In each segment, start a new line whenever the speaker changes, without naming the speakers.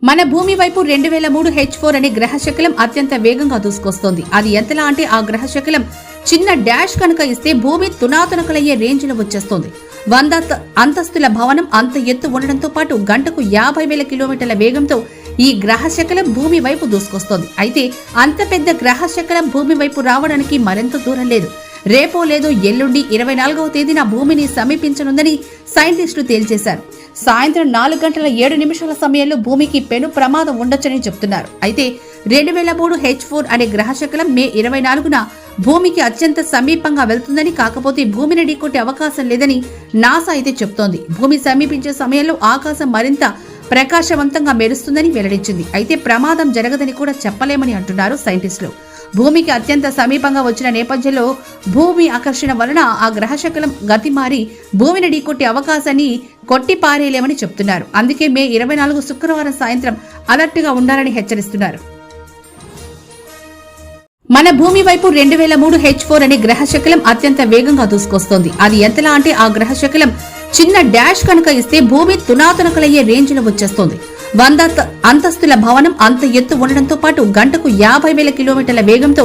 మన భూమి వైపు 2003 H4 అనే గ్రహశకలం అత్యంత వేగంగా దూసుకొస్తోంది. అది ఎంతలా అంటే ఆ గ్రహశకలం చిన్న డాష్ కనుక ఇస్తే భూమి తునాతునకలయ్యే రేంజ్ లో వచ్చేస్తోంది. 100 అంతస్తుల భవనం అంత ఎత్తు ఉండడంతో పాటు గంటకు 50,000 కిలోమీటర్ల వేగంతో ఈ గ్రహశకలం భూమి వైపు దూసుకొస్తోంది. అయితే అంత పెద్ద గ్రహశకలం భూమి వైపు రావడానికి మరింత దూరం లేదు. రేపో లేదో ఎల్లుండి 24వ తేదీన భూమిని సమీపించనుందని సైంటిస్టులు తేల్చేశారు. సాయంత్రం 4:07 సమయంలో భూమికి పెను ప్రమాదం ఉండొచ్చని చెప్తున్నారు. అయితే 2003 H4 అనే గ్రహశకలం మే 24న భూమికి అత్యంత సమీపంగా వెళ్తుందని, కాకపోతే భూమిని ఢీకొట్టే అవకాశం లేదని నాసా అయితే చెప్తోంది. భూమి సమీపించే సమయంలో ఆకాశం మరింత ప్రకాశవంతంగా మెరుస్తుందని వెల్లడించింది. అయితే ప్రమాదం జరగదని కూడా చెప్పలేమని అంటున్నారు సైంటిస్టులు. భూమికి అత్యంత సమీపంగా వచ్చిన నేపథ్యంలో భూమి ఆకర్షణ వలన ఆ గ్రహశకలం గతి మారి భూమిని ఢీకొట్టే అవకాశాన్ని కొట్టి పారేయలేమని చెప్తున్నారు. అందుకే మే 24 శుక్రవారం సాయంత్రం అలర్ట్ గా ఉండాలని హెచ్చరిస్తున్నారు. మన భూమి వైపు 2003 H4 అనే గ్రహశకలం అత్యంత వేగంగా దూసుకొస్తోంది. అది ఎంతలా అంటే ఆ గ్రహశకలం చిన్న డాష్ కనుక ఇస్తే భూమి తునాతునకలయ్యే రేంజ్ లో వచ్చేస్తోంది. 100 అంతస్తుల భవనం అంత ఎత్తు ఉండడంతో పాటు గంటకు 50,000 కిలోమీటర్ల వేగంతో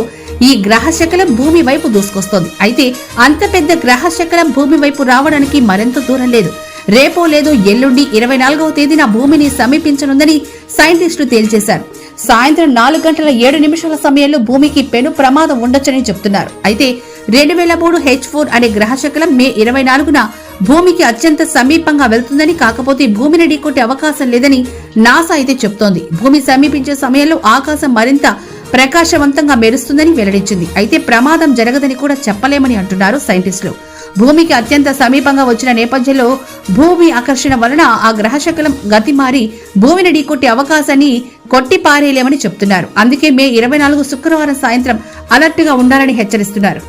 ఈ గ్రహశకలం భూమి వైపు దూసుకొస్తోంది. అయితే అంత పెద్ద గ్రహశకలం భూమి వైపు రావడానికి మరింత దూరం లేదు. రేపో లేదో ఎల్లుండి 24వ తేదీన భూమిని సమీపించనుందని సైంటిస్టులు తేల్చేశారు. సాయంత్రం 4:07 సమయంలో భూమికి పెను ప్రమాదం ఉండొచ్చని చెప్తున్నారు. అయితే 2003 H4 అనే గ్రహశకలం మే 24న భూమికి అత్యంత సమీపంగా వెళ్తుందని, కాకపోతే భూమిని ఢీకొట్టే అవకాశం లేదని నాసా అయితే చెప్తోంది. భూమి సమీపించే సమయంలో ఆకాశం మరింత ప్రకాశవంతంగా మెరుస్తుందని వెల్లడించింది. అయితే ప్రమాదం జరగదని కూడా చెప్పలేమని అంటున్నారు సైంటిస్టులు. భూమికి అత్యంత సమీపంగా వచ్చిన నేపథ్యంలో భూమి ఆకర్షణ వలన ఆ గ్రహశకలం గతి మారి భూమిని ఢీకొట్టే అవకాశాన్ని కొట్టి పారేయలేమని చెప్తున్నారు. అందుకే మే 24 శుక్రవారం సాయంత్రం అలర్ట్ గా ఉండాలని హెచ్చరిస్తున్నారు.